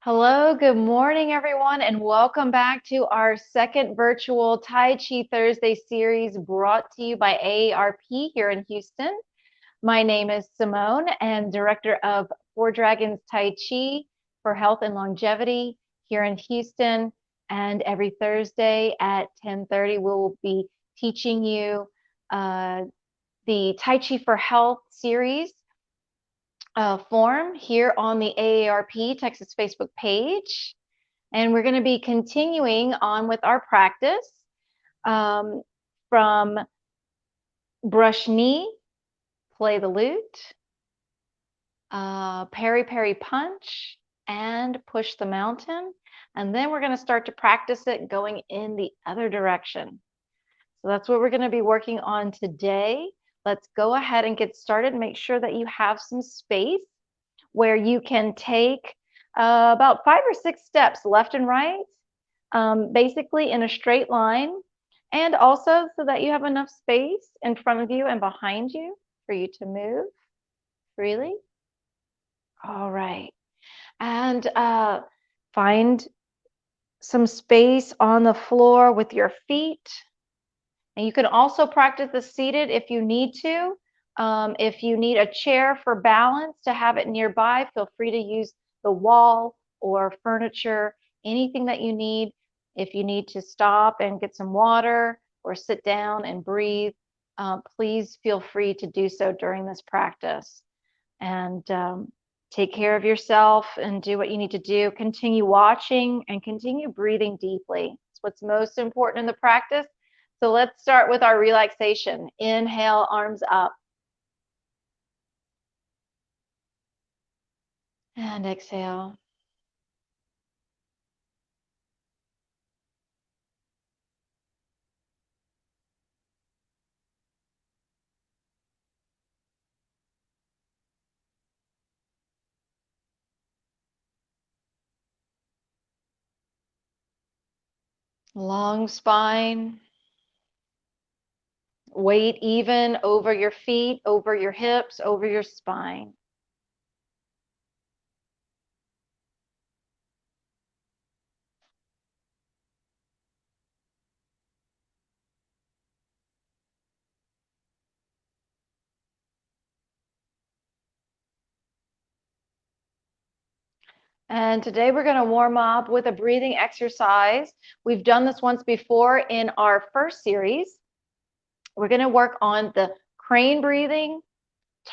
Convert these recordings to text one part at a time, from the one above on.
Hello, good morning, everyone, and welcome back to our second virtual Tai Chi Thursday series brought to you by AARP here in Houston. My name is Simone and Director of Four Dragons Tai Chi for Health and Longevity here in Houston. And every Thursday at 10:30, we'll be teaching you the Tai Chi for Health series form here on the AARP Texas Facebook page. And we're going to be continuing on with our practice um, from brush knee, play the lute, peri peri punch, and push the mountain. And then we're going to start to practice it going in the other direction. So that's what we're going to be working on today. Let's go ahead and get started. Make sure that you have some space where you can take about 5 or 6 steps left and right, basically in a straight line, and also so that you have enough space in front of you and behind you for you to move freely. All right. And find some space on the floor with your feet. And you can also practice the seated if you need to. If you need a chair for balance to have it nearby, feel free to use the wall or furniture, anything that you need. If you need to stop and get some water or sit down and breathe, please feel free to do so during this practice. And take care of yourself and do what you need to do. Continue watching and continue breathing deeply. It's what's most important in the practice. So let's start with our relaxation. Inhale, arms up. And exhale. Long spine. Weight even over your feet, over your hips, over your spine. And today we're going to warm up with a breathing exercise. We've done this once before in our first series. We're going to work on the crane breathing,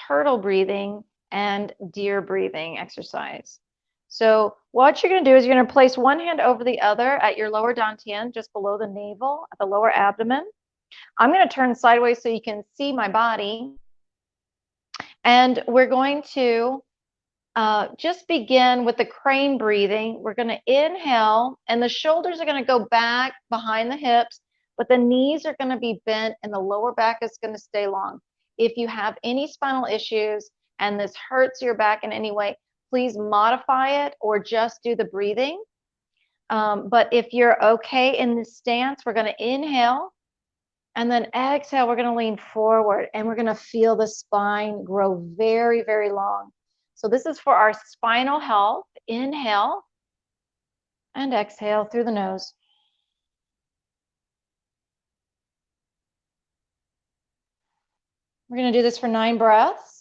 turtle breathing, and deer breathing exercise. So what you're going to do is you're going to place one hand over the other at your lower dantian, just below the navel, at the lower abdomen. I'm going to turn sideways so you can see my body. And we're going to just begin with the crane breathing. We're going to inhale, and the shoulders are going to go back behind the hips, but the knees are going to be bent and the lower back is going to stay long. If you have any spinal issues and this hurts your back in any way, please modify it or just do the breathing. But if you're okay in this stance, we're going to inhale, and then exhale. We're going to lean forward, and we're going to feel the spine grow very, very long. So this is for our spinal health. Inhale and exhale through the nose. We're going to do this for 9 breaths.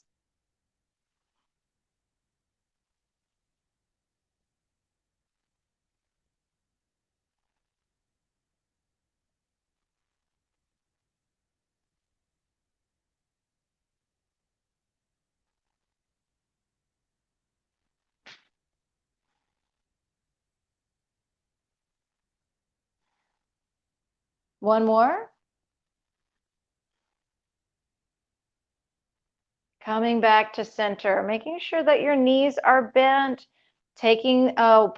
One more. Coming back to center, making sure that your knees are bent, taking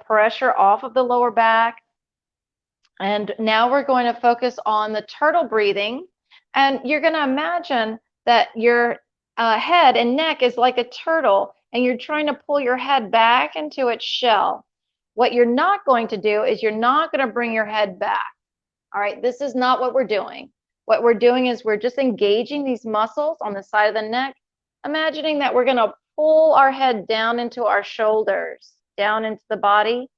pressure off of the lower back. And now we're going to focus on the turtle breathing. And you're going to imagine that your head and neck is like a turtle, and you're trying to pull your head back into its shell. What you're not going to do is you're not going to bring your head back. All right, this is not what we're doing. What we're doing is we're just engaging these muscles on the side of the neck, imagining that we're going to pull our head down into our shoulders. down into the body.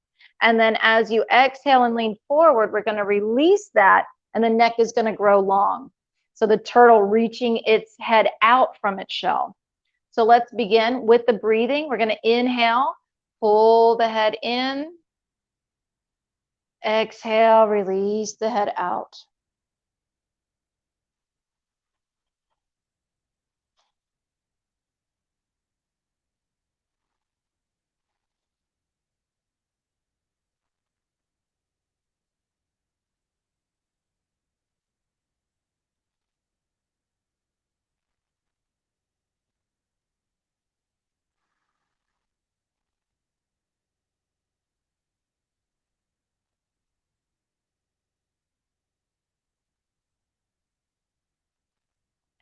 And then as you exhale and lean forward, we're going to release that, and the neck is going to grow long. So the turtle reaching its head out from its shell. So let's begin with the breathing. We're going to inhale, pull the head in. Exhale, release the head out.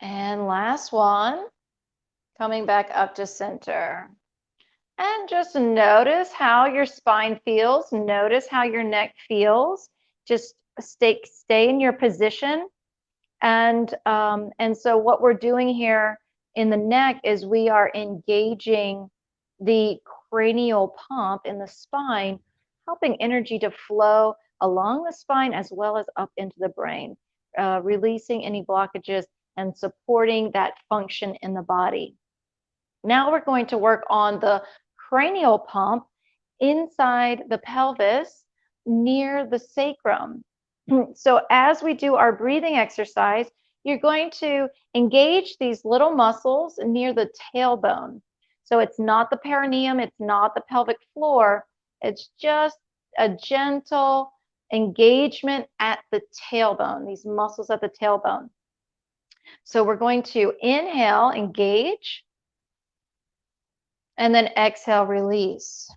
And last one, coming back up to center. And just notice how your spine feels. Notice how your neck feels. Just stay in your position. And so what we're doing here in the neck is we are engaging the cranial pump in the spine, helping energy to flow along the spine as well as up into the brain, releasing any blockages and supporting that function in the body. Now we're going to work on the cranial pump inside the pelvis near the sacrum. So as we do our breathing exercise, you're going to engage these little muscles near the tailbone. So it's not the perineum, it's not the pelvic floor, it's just a gentle engagement at the tailbone, these muscles at the tailbone. So we're going to inhale, engage, and then exhale, release.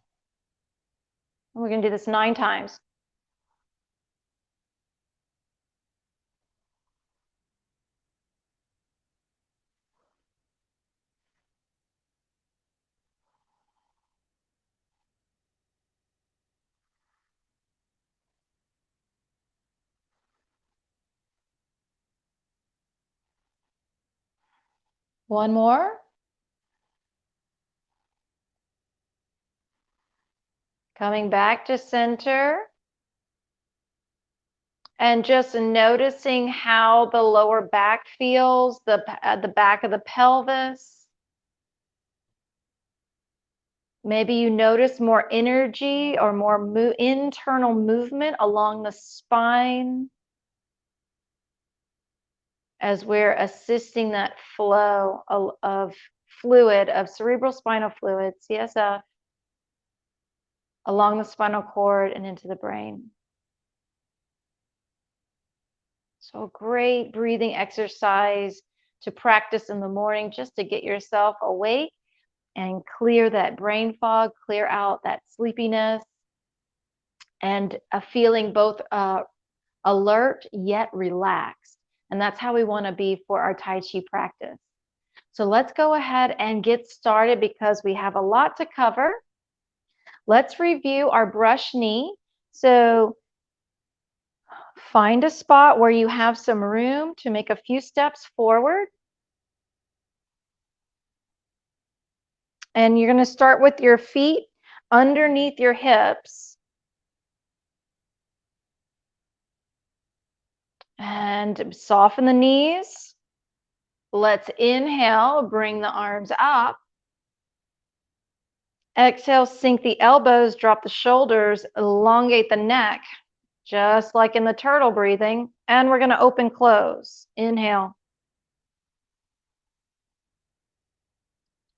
And we're going to do this 9 times. One more. Coming back to center. And just noticing how the lower back feels, the back of the pelvis. Maybe you notice more energy or more internal movement along the spine as we're assisting that flow of fluid, of cerebral spinal fluid, CSF, along the spinal cord and into the brain. So a great breathing exercise to practice in the morning just to get yourself awake and clear that brain fog, clear out that sleepiness, and a feeling both alert yet relaxed. And that's how we want to be for our Tai Chi practice. So let's go ahead and get started because we have a lot to cover. Let's review our brush knee. So find a spot where you have some room to make a few steps forward. And you're going to start with your feet underneath your hips. And soften the knees. Let's inhale, bring the arms up. Exhale, sink the elbows, drop the shoulders, elongate the neck, just like in the turtle breathing. And we're going to open, close. Inhale.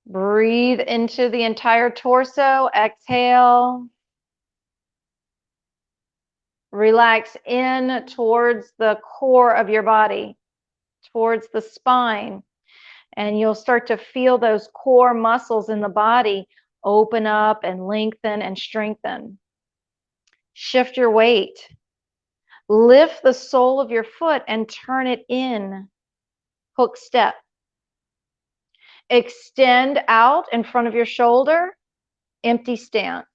Breathe into the entire torso. Exhale. Relax in towards the core of your body, towards the spine. And you'll start to feel those core muscles in the body open up and lengthen and strengthen. Shift your weight. Lift the sole of your foot and turn it in. Hook step. Extend out in front of your shoulder. Empty stance.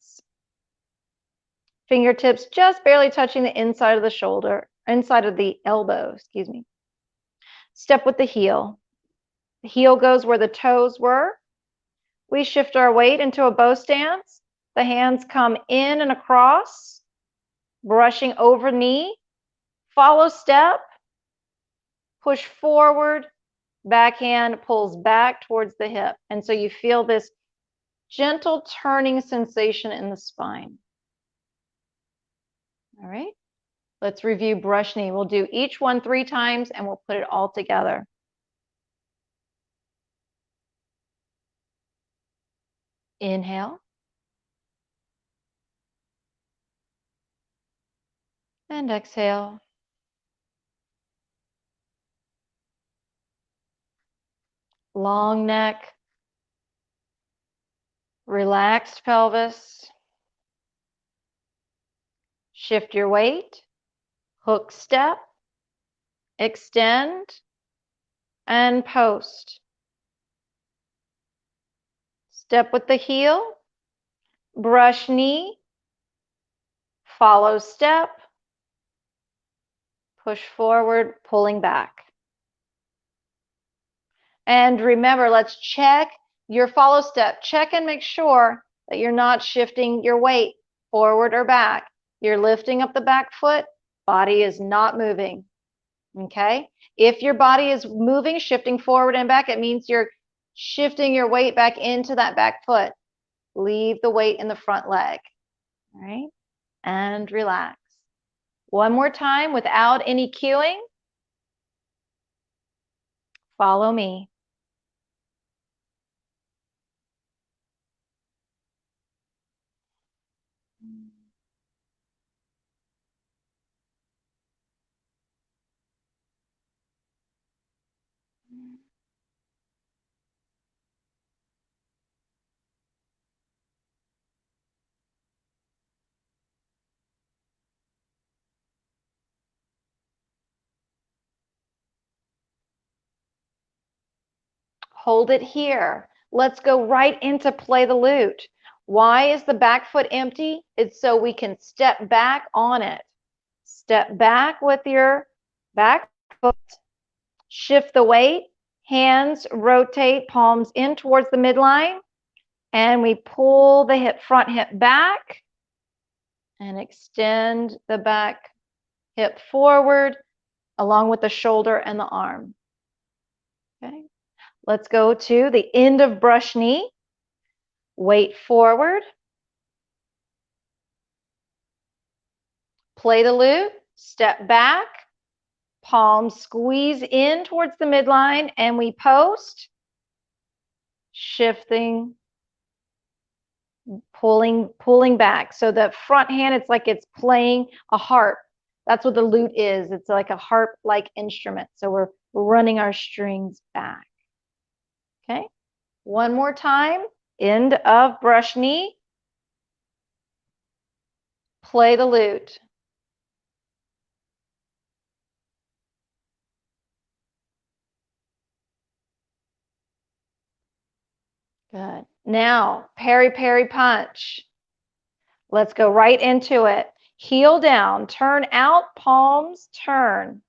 Fingertips just barely touching the inside of the shoulder, inside of the elbow, excuse me. Step with the heel. The heel goes where the toes were. We shift our weight into a bow stance. The hands come in and across, brushing over knee. Follow step, push forward, backhand pulls back towards the hip. And so you feel this gentle turning sensation in the spine. All right, let's review brush knee. We'll do each one 3 times and we'll put it all together. Inhale. And exhale. Long neck. Relaxed pelvis. Shift your weight. Hook step. Extend. And post. Step with the heel. Brush knee. Follow step. Push forward, pulling back. And remember, let's check your follow step. Check and make sure that you're not shifting your weight forward or back. You're lifting up the back foot, body is not moving. Okay? If your body is moving, shifting forward and back, it means you're shifting your weight back into that back foot. Leave the weight in the front leg. All right? And relax. One more time without any cueing. Follow me. Hold it here. Let's go right into play the lute. Why is the back foot empty? It's so we can step back on it. Step back with your back foot. Shift the weight. Hands rotate, palms in towards the midline. And we pull the front hip back and extend the back hip forward along with the shoulder and the arm. Okay. Let's go to the end of brush knee. Weight forward. Play the lute. Step back. Palms squeeze in towards the midline and we post. Shifting. Pulling back. So the front hand, it's like it's playing a harp. That's what the lute is. It's like a harp-like instrument. So we're running our strings back. Okay. One more time. End of brush knee. Play the lute. Good. Now, peri-peri punch. Let's go right into it. Heel down, turn out, palms turn.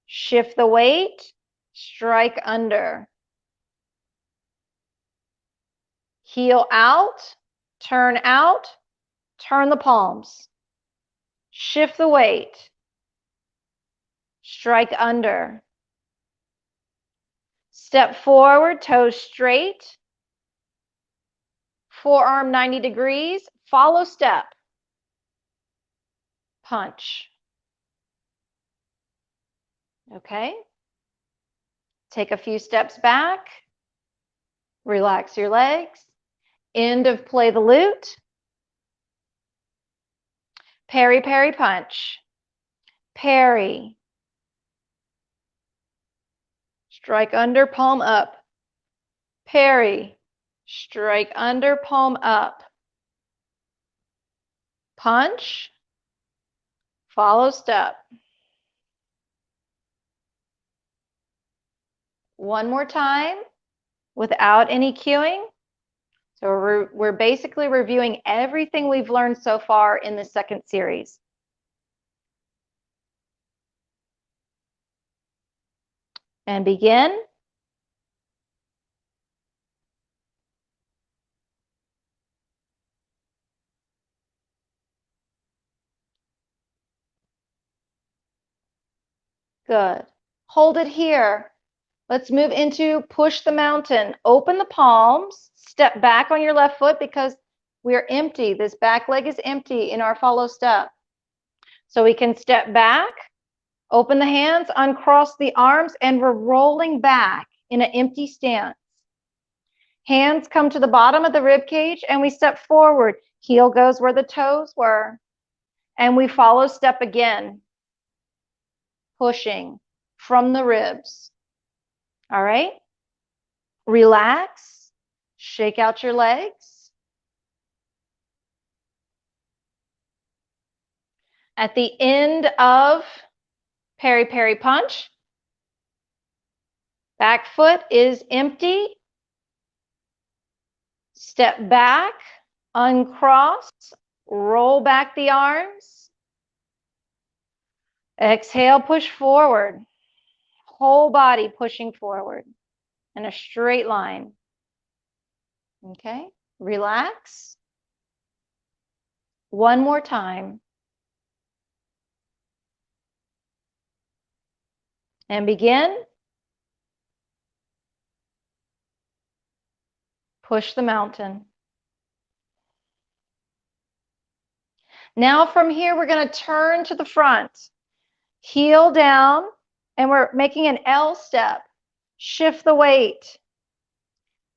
Shift the weight, strike under. Heel out, turn the palms. Shift the weight, strike under. Step forward, toes straight. Forearm 90 degrees, follow step. Punch. Okay. Take a few steps back. Relax your legs. End of play the lute. Peri-peri punch. Peri. Strike under, palm up. Peri. Strike under, palm up. Punch. Follow step. One more time without any cueing. So we're basically reviewing everything we've learned so far in the second series. And begin. Good. Hold it here. Let's move into push the mountain. Open the palms. Step back on your left foot because we are empty. This back leg is empty in our follow step. So we can step back, open the hands, uncross the arms, and we're rolling back in an empty stance. Hands come to the bottom of the rib cage and we step forward. Heel goes where the toes were. And we follow step again, pushing from the ribs. All right? Relax. Shake out your legs. At the end of peri-peri punch, back foot is empty. Step back, uncross, roll back the arms. Exhale, push forward. Whole body pushing forward in a straight line. Okay, relax. One more time. And begin. Push the mountain. Now from here, we're going to turn to the front. Heel down, and we're making an L step. Shift the weight.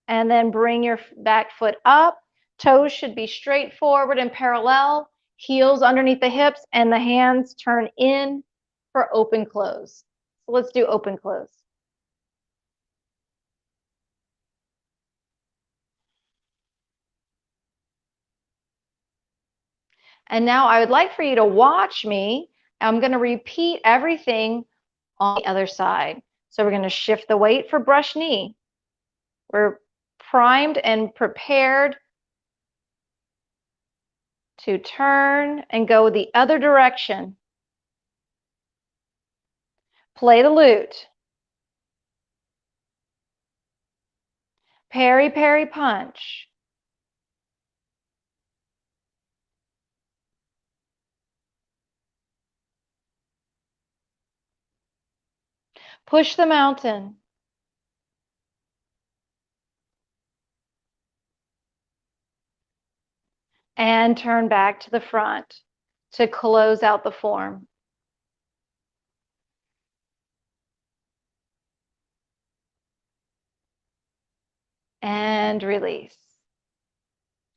And then bring your back foot up. Toes should be straight forward and parallel. Heels underneath the hips, and the hands turn in for open close. So let's do open close. And now I would like for you to watch me. I'm going to repeat everything on the other side. So we're going to shift the weight for brush knee. We're primed and prepared to turn and go the other direction. Play the lute. Peri-peri punch. Push the mountain. And turn back to the front to close out the form. And release.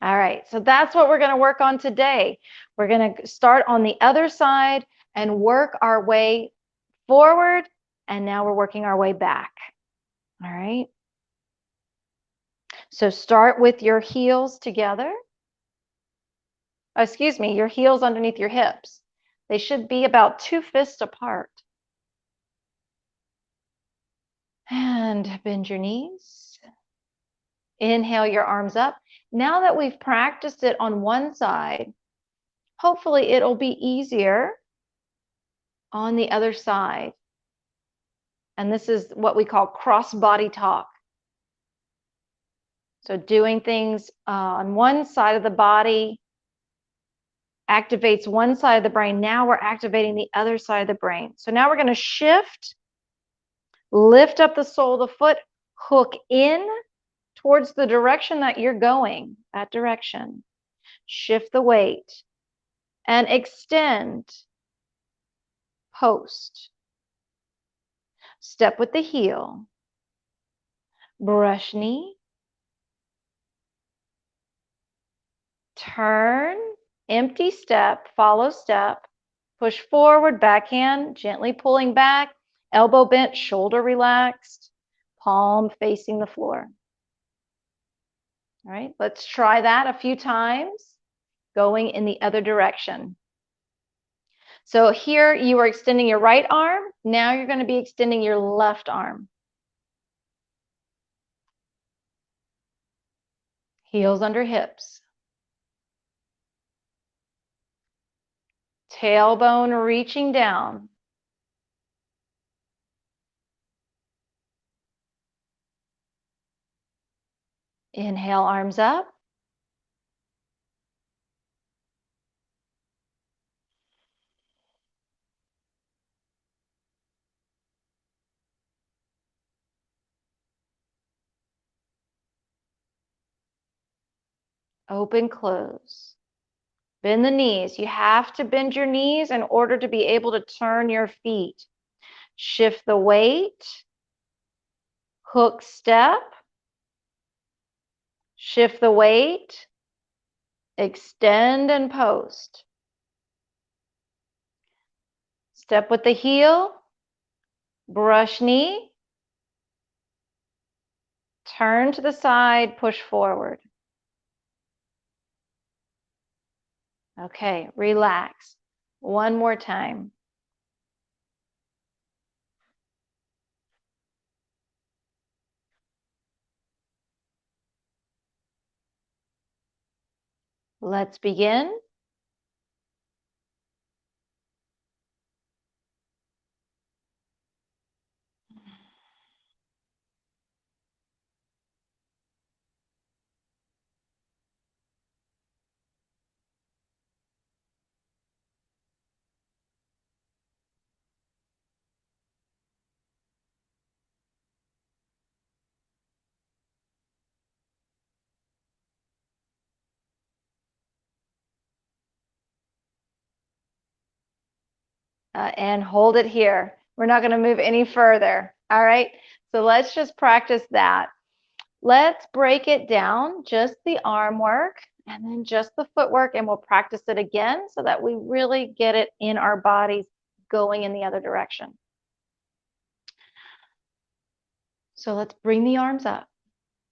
All right, so that's what we're going to work on today. We're going to start on the other side and work our way forward, and now we're working our way back. All right. So start with your heels together. Oh, excuse me, your heels underneath your hips. They should be about 2 fists apart. And bend your knees. Inhale your arms up. Now that we've practiced it on one side, hopefully it'll be easier on the other side. And this is what we call cross-body talk. So doing things on one side of the body activates one side of the brain. Now we're activating the other side of the brain. So now we're going to shift, lift up the sole of the foot, hook in towards the direction that you're going, that direction. Shift the weight and extend, post. Step with the heel, brush knee, turn, empty step, follow step, push forward, backhand, gently pulling back, elbow bent, shoulder relaxed, palm facing the floor. All right, let's try that a few times, going in the other direction. So here you are extending your right arm. Now you're going to be extending your left arm. Heels under hips. Tailbone reaching down. Inhale, arms up. Open, close. Bend the knees. You have to bend your knees in order to be able to turn your feet. Shift the weight. Hook step. Shift the weight. Extend and post. Step with the heel. Brush knee. Turn to the side, push forward. Okay, relax. One more time. Let's begin. And hold it here. We're not going to move any further. All right. So let's just practice that. Let's break it down, just the arm work and then just the footwork, and we'll practice it again so that we really get it in our bodies going in the other direction. So let's bring the arms up,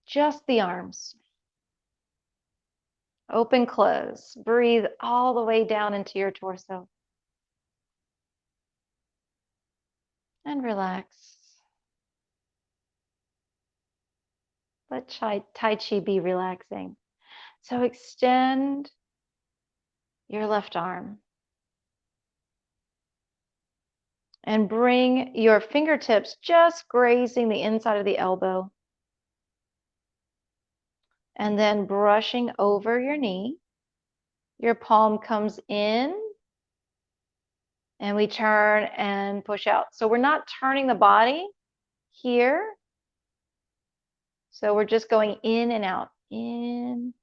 just the arms. Open, close. Breathe all the way down into your torso. And relax. Let Tai Chi be relaxing. So extend your left arm. And bring your fingertips just grazing the inside of the elbow. And then brushing over your knee. Your palm comes in. And we turn and push out. So we're not turning the body here. So we're just going in and out, in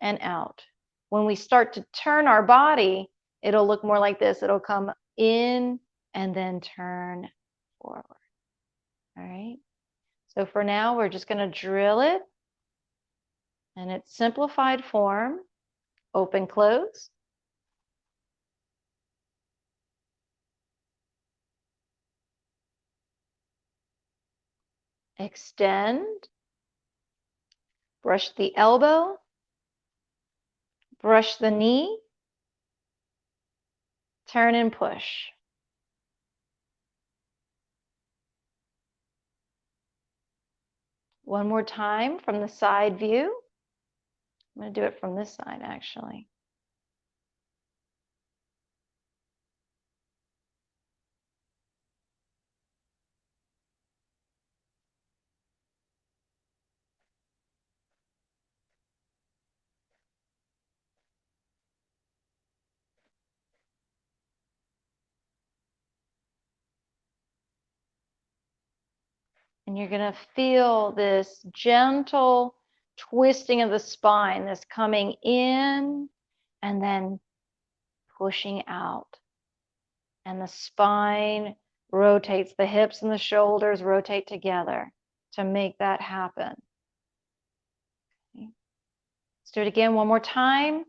and out. When we start to turn our body, it'll look more like this. It'll come in and then turn forward. All right. So for now, we're just going to drill it in its simplified form. Open, close. Extend. Brush the elbow. Brush the knee. Turn and push. One more time from the side view. I'm going to do it from this side, actually. And you're going to feel this gentle twisting of the spine, this coming in and then pushing out. And the spine rotates, the hips and the shoulders rotate together to make that happen. Okay. Let's do it again one more time.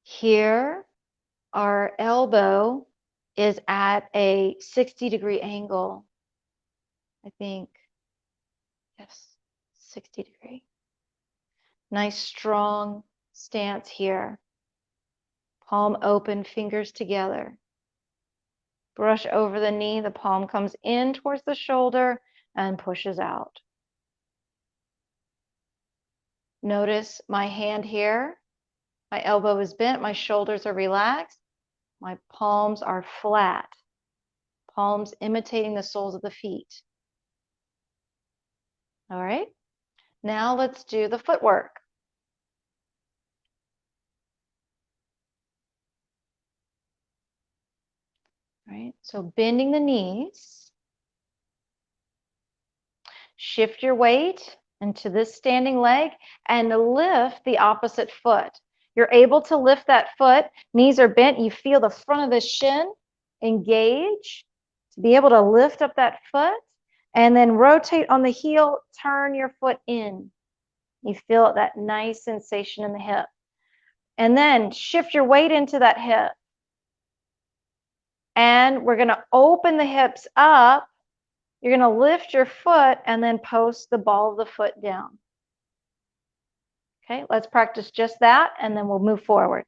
Here, our elbow is at a 60-degree angle. I think, yes, 60 degree. Nice strong stance here. Palm open, fingers together. Brush over the knee, the palm comes in towards the shoulder and pushes out. Notice my hand here. My elbow is bent, my shoulders are relaxed, my palms are flat. Palms imitating the soles of the feet. All right, now let's do the footwork. right? So bending the knees. Shift your weight into this standing leg and lift the opposite foot. You're able to lift that foot, knees are bent, you feel the front of the shin engage to be able to lift up that foot and then rotate on the heel, turn your foot in. You feel that nice sensation in the hip. And then shift your weight into that hip. And we're going to open the hips up. You're going to lift your foot and then post the ball of the foot down. Okay, let's practice just that and then we'll move forward.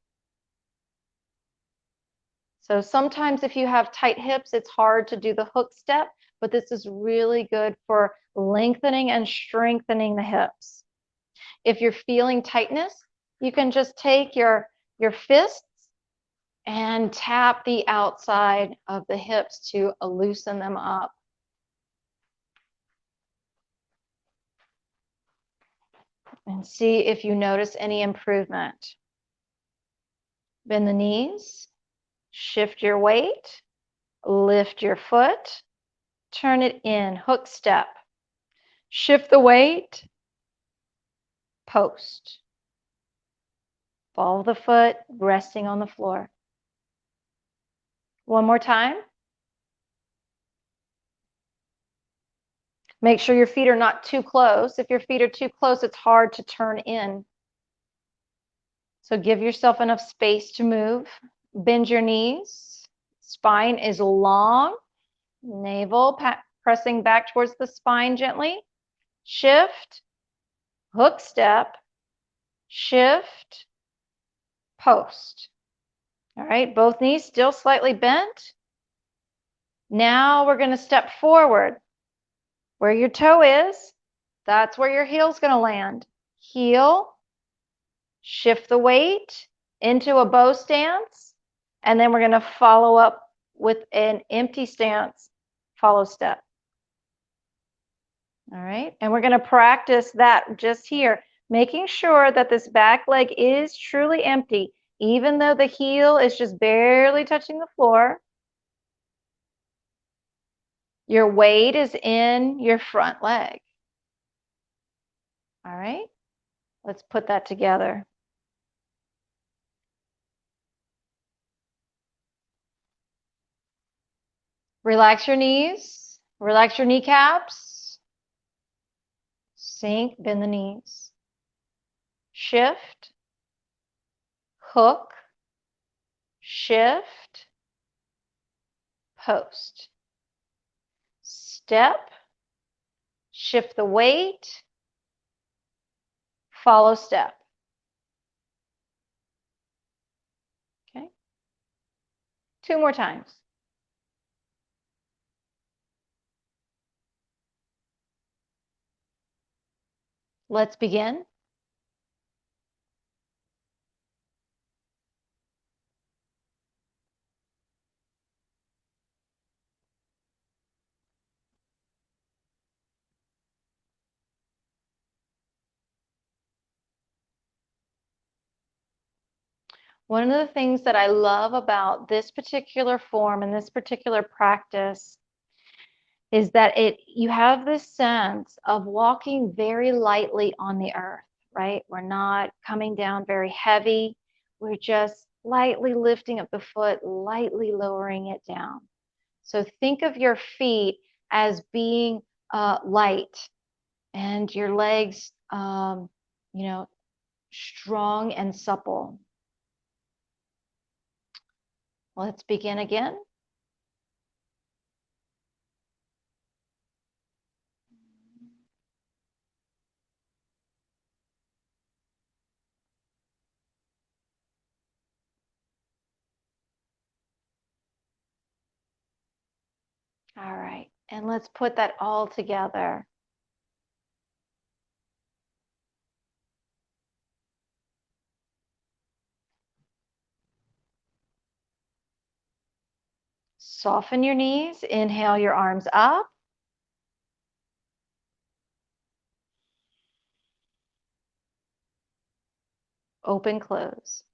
So sometimes if you have tight hips, it's hard to do the hook step, but this is really good for lengthening and strengthening the hips. If you're feeling tightness, you can just take your fists and tap the outside of the hips to loosen them up. And see if you notice any improvement. Bend the knees, shift your weight, lift your foot, turn it in, hook step. Shift the weight, post. Ball of the foot resting on the floor. One more time. Make sure your feet are not too close. If your feet are too close, it's hard to turn in. So give yourself enough space to move. Bend your knees. Spine is long. Navel pressing back towards the spine gently. Shift, hook step, shift, post. All right, both knees still slightly bent. Now we're going to step forward. Where your toe is, that's where your heel's going to land. Heel, shift the weight into a bow stance, and then we're going to follow up with an empty stance, follow step. All right, and we're going to practice that just here, making sure that this back leg is truly empty, even though the heel is just barely touching the floor. Your weight is in your front leg. All right, let's put that together. Relax your knees, relax your kneecaps. Sink, bend the knees. Shift, hook, shift, post. Step, shift the weight, follow step. Okay. 2 more times. Let's begin. One of the things that I love about this particular form and this particular practice is that you have this sense of walking very lightly on the earth, right? We're not coming down very heavy. We're just lightly lifting up the foot, lightly lowering it down. So think of your feet as being light and your legs, strong and supple. Let's begin again. All right, and let's put that all together. Soften your knees, inhale your arms up. Open, close.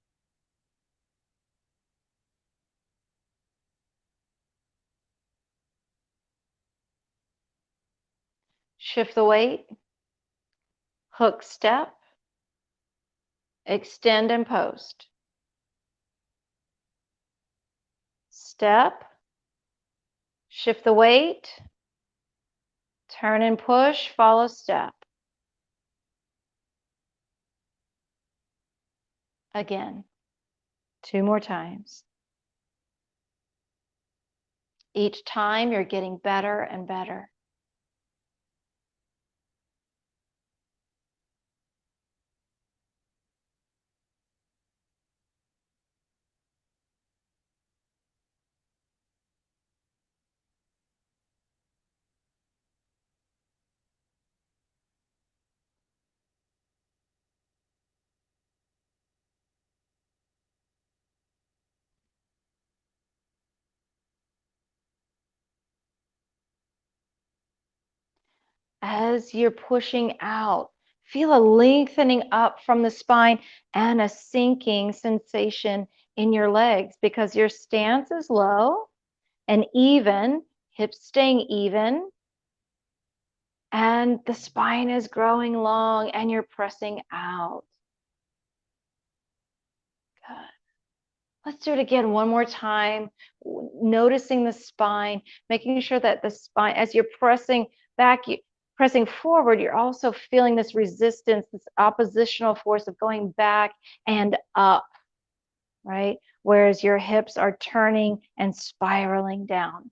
Shift the weight. Hook step. Extend and post. Step. Shift the weight. Turn and push. Follow step. Again. 2 more times. Each time you're getting better and better. As you're pushing out, feel a lengthening up from the spine and a sinking sensation in your legs because your stance is low and even, hips staying even, and the spine is growing long and you're pressing out. Good. Let's do it again one more time, noticing the spine, making sure that the spine, as you're pressing back, pressing forward, you're also feeling this resistance, this oppositional force of going back and up, right? Whereas your hips are turning and spiraling down.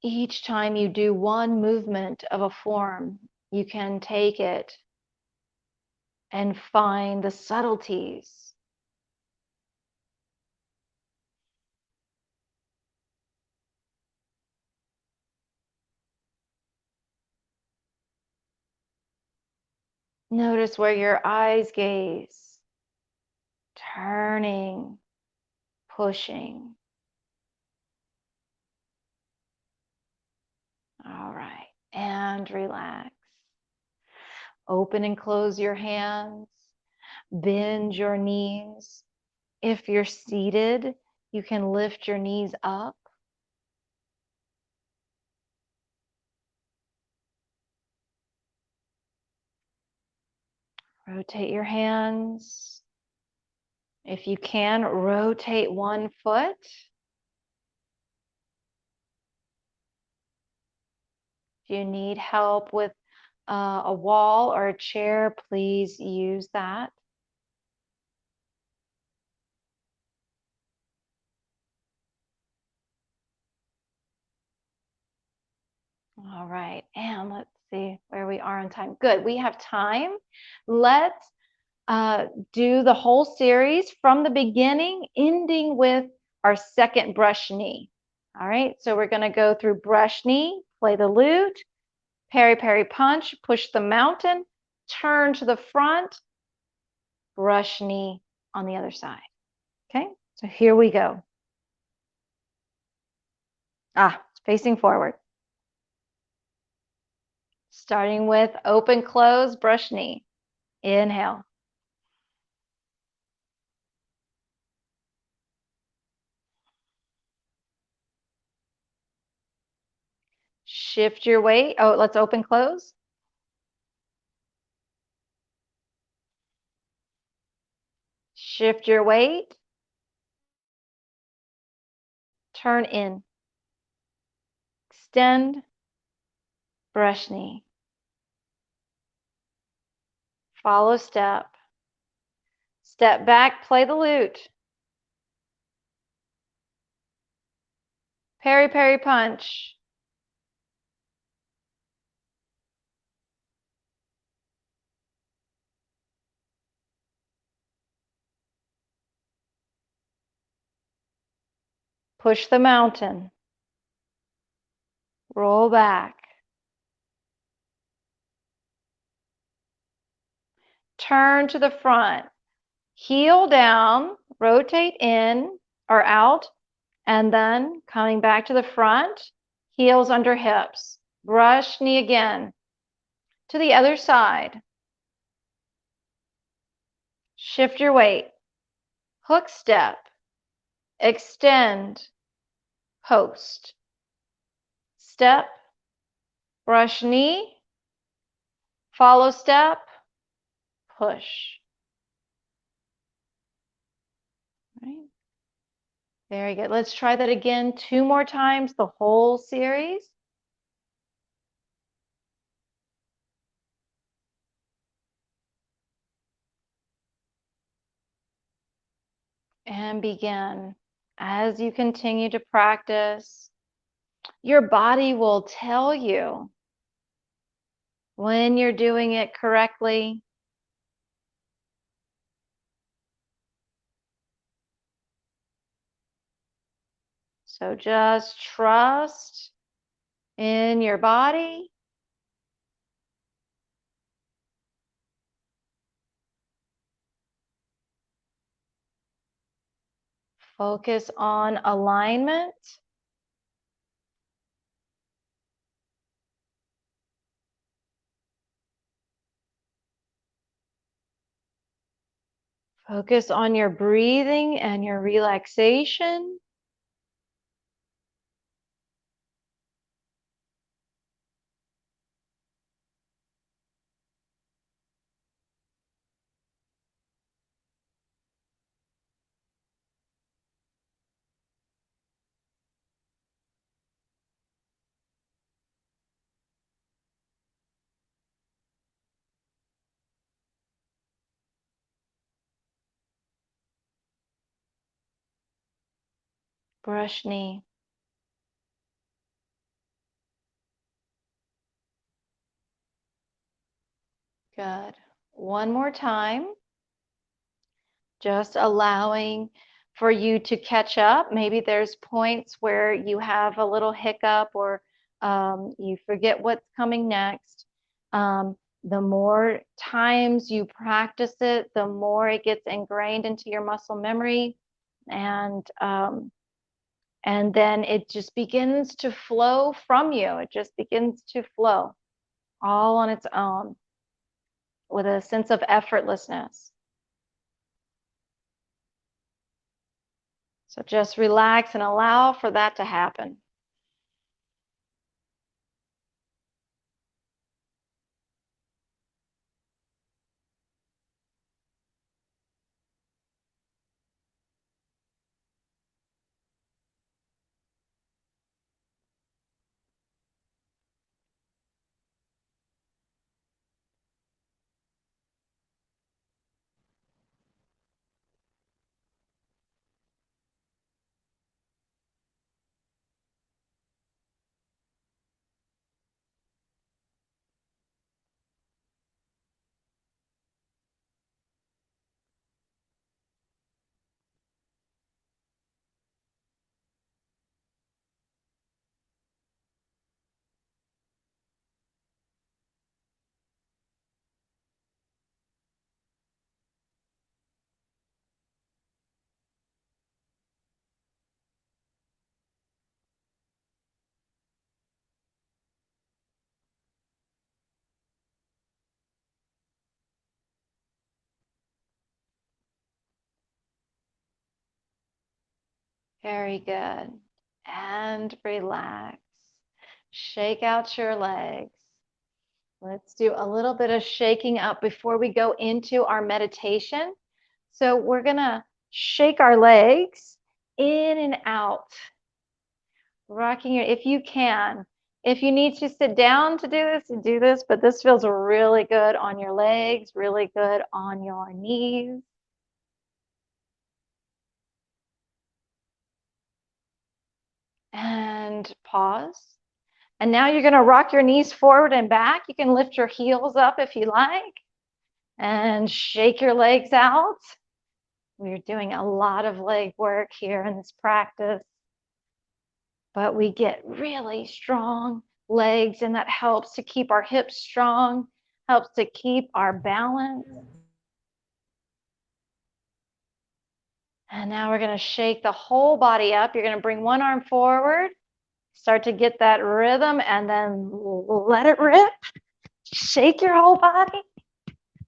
Each time you do one movement of a form, you can take it and find the subtleties. Notice where your eyes gaze, turning, pushing. All right, and relax. Open and close your hands, bend your knees. If you're seated, you can lift your knees up. Rotate your hands. If you can, rotate one foot. If you need help with a wall or a chair, please use that. All right, and let's see where we are on time. Good, we have time. Let's do the whole series from the beginning, ending with our second brush knee. All right, so we're going to go through brush knee, play the lute, peri peri punch, push the mountain, turn to the front, brush knee on the other side. Okay, so here we go. Facing forward. Starting with open, close, brush knee. Inhale. Shift your weight. Oh, let's open, close. Shift your weight. Turn in. Extend. Brush knee. Follow step. Step back, play the lute. Peri peri punch. Push the mountain. Roll back. Turn to the front. Heel down, rotate in or out, and then coming back to the front, heels under hips. Brush knee again. To the other side. Shift your weight. Hook step. Extend. Post. Step. Brush knee. Follow step. Push. Right. Very good. Let's try that again 2 more times, the whole series. And begin. As you continue to practice, your body will tell you when you're doing it correctly. So just trust in your body. Focus on alignment. Focus on your breathing and your relaxation. Brush knee. Good. One more time. Just allowing for you to catch up. Maybe there's points where you have a little hiccup or you forget what's coming next. The more times you practice it, the more it gets ingrained into your muscle memory, and then it just begins to flow from you. It just begins to flow all on its own with a sense of effortlessness. So just relax and allow for that to happen. Very good. And relax. Shake out your legs. Let's do a little bit of shaking up before we go into our meditation. So we're going to shake our legs in and out, rocking your, if you can. If you need to sit down to do this, but this feels really good on your legs, really good on your knees. And pause. And now you're going to rock your knees forward and back. You can lift your heels up if you like and shake your legs out. We're doing a lot of leg work here in this practice, but we get really strong legs, and that helps to keep our hips strong, helps to keep our balance. And now we're going to shake the whole body up. You're going to bring one arm forward, start to get that rhythm, and then let it rip. Shake your whole body.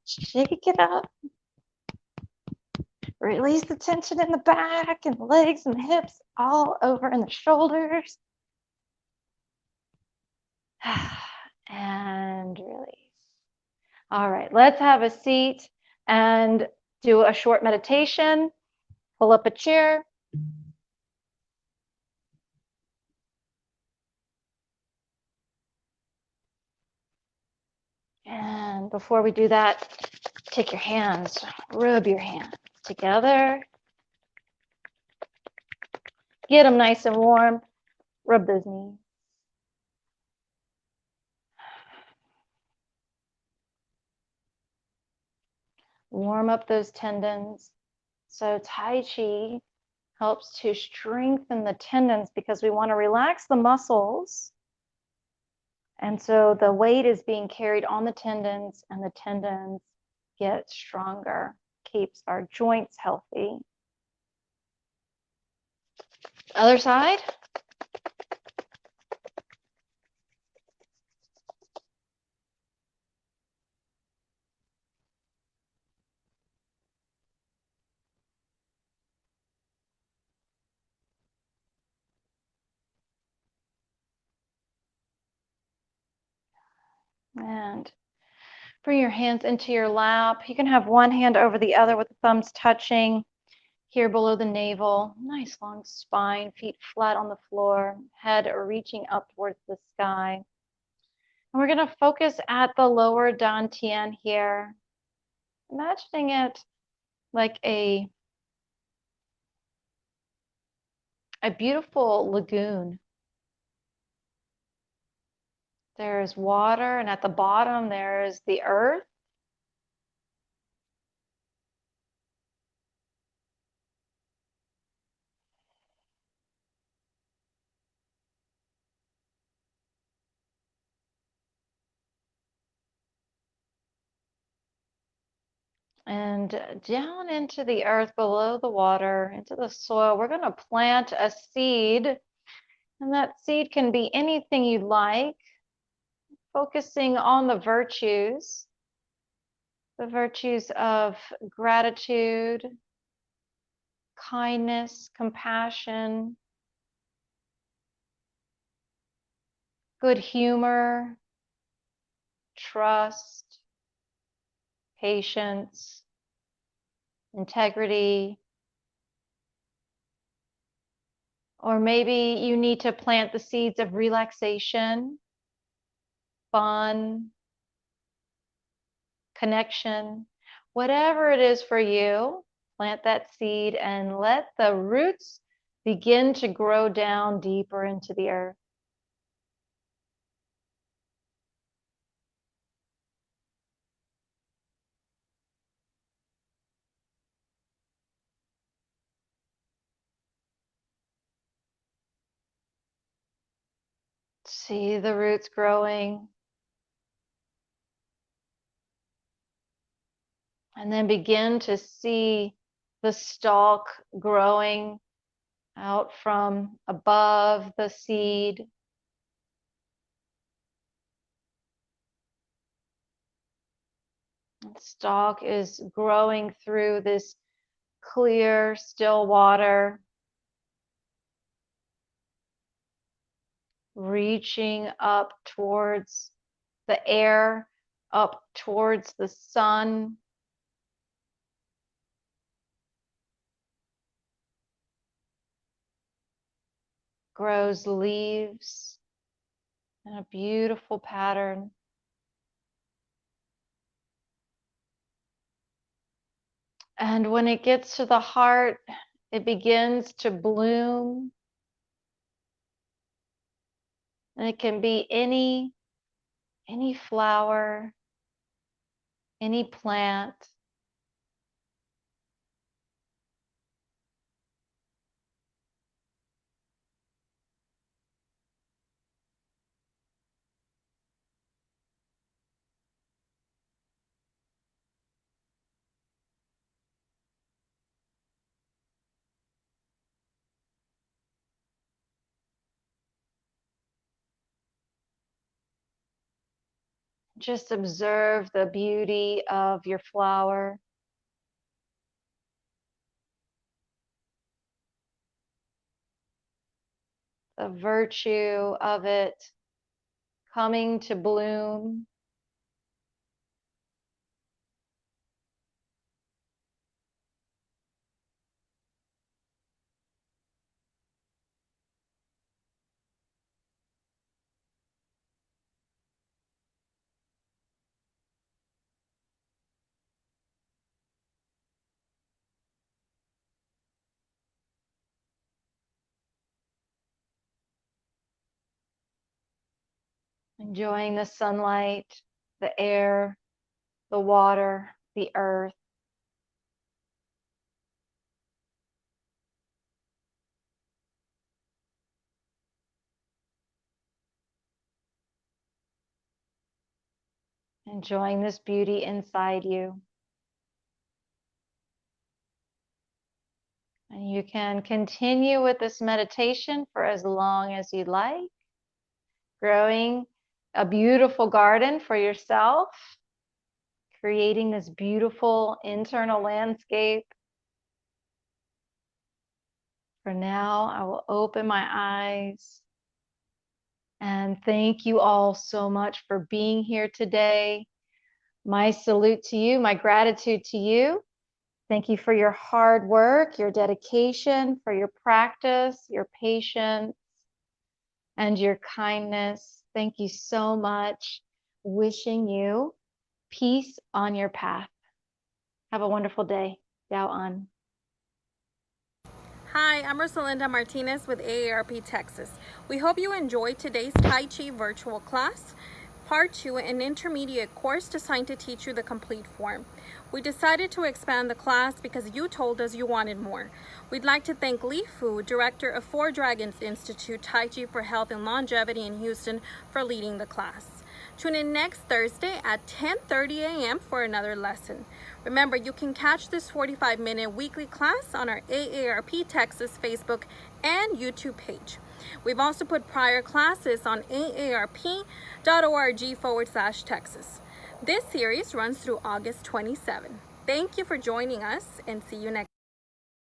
Shake it up. Release the tension in the back and the legs and the hips, all over in the shoulders. And release. All right, let's have a seat and do a short meditation. Pull up a chair. And before we do that, take your hands, rub your hands together. Get them nice and warm. Rub those knees. Warm up those tendons. So Tai Chi helps to strengthen the tendons because we want to relax the muscles. And so the weight is being carried on the tendons, and the tendons get stronger, keeps our joints healthy. Other side. And bring your hands into your lap. You can have one hand over the other with the thumbs touching here below the navel. Nice long spine, feet flat on the floor, head reaching up towards the sky. And we're going to focus at the lower dantian here, imagining it like a beautiful lagoon. There's water, and at the bottom there is the earth. And down into the earth below the water, into the soil, we're going to plant a seed. And that seed can be anything you like, focusing on the virtues of gratitude, kindness, compassion, good humor, trust, patience, integrity. Or maybe you need to plant the seeds of relaxation, fun, connection. Whatever it is for you, plant that seed and let the roots begin to grow down deeper into the earth. See the roots growing. And then begin to see the stalk growing out from above the seed. The stalk is growing through this clear, still water, reaching up towards the air, up towards the sun. Grows leaves in a beautiful pattern. And when it gets to the heart, it begins to bloom. And it can be any flower, any plant. Just observe the beauty of your flower. the virtue of it coming to bloom. Enjoying the sunlight, the air, the water, the earth. Enjoying this beauty inside you. And you can continue with this meditation for as long as you like, growing a beautiful garden for yourself, creating this beautiful internal landscape. For now, I will open my eyes and thank you all so much for being here today. My salute to you, my gratitude to you. Thank you for your hard work, your dedication, for your practice, your patience, and your kindness. Thank you so much. Wishing you peace on your path. Have a wonderful day. Yao An. Hi, I'm Rosalinda Martinez with AARP Texas. We hope you enjoyed today's Tai Chi virtual class, Part 2, an intermediate course designed to teach you the complete form. We decided to expand the class because you told us you wanted more. We'd like to thank Li Fu, director of Four Dragons Institute Tai Chi for Health and Longevity in Houston, for leading the class. Tune in next Thursday at 10:30 a.m. for another lesson. Remember, you can catch this 45-minute weekly class on our AARP Texas Facebook and YouTube page. We've also put prior classes on aarp.org/Texas. This series runs through August 27. Thank you for joining us and see you next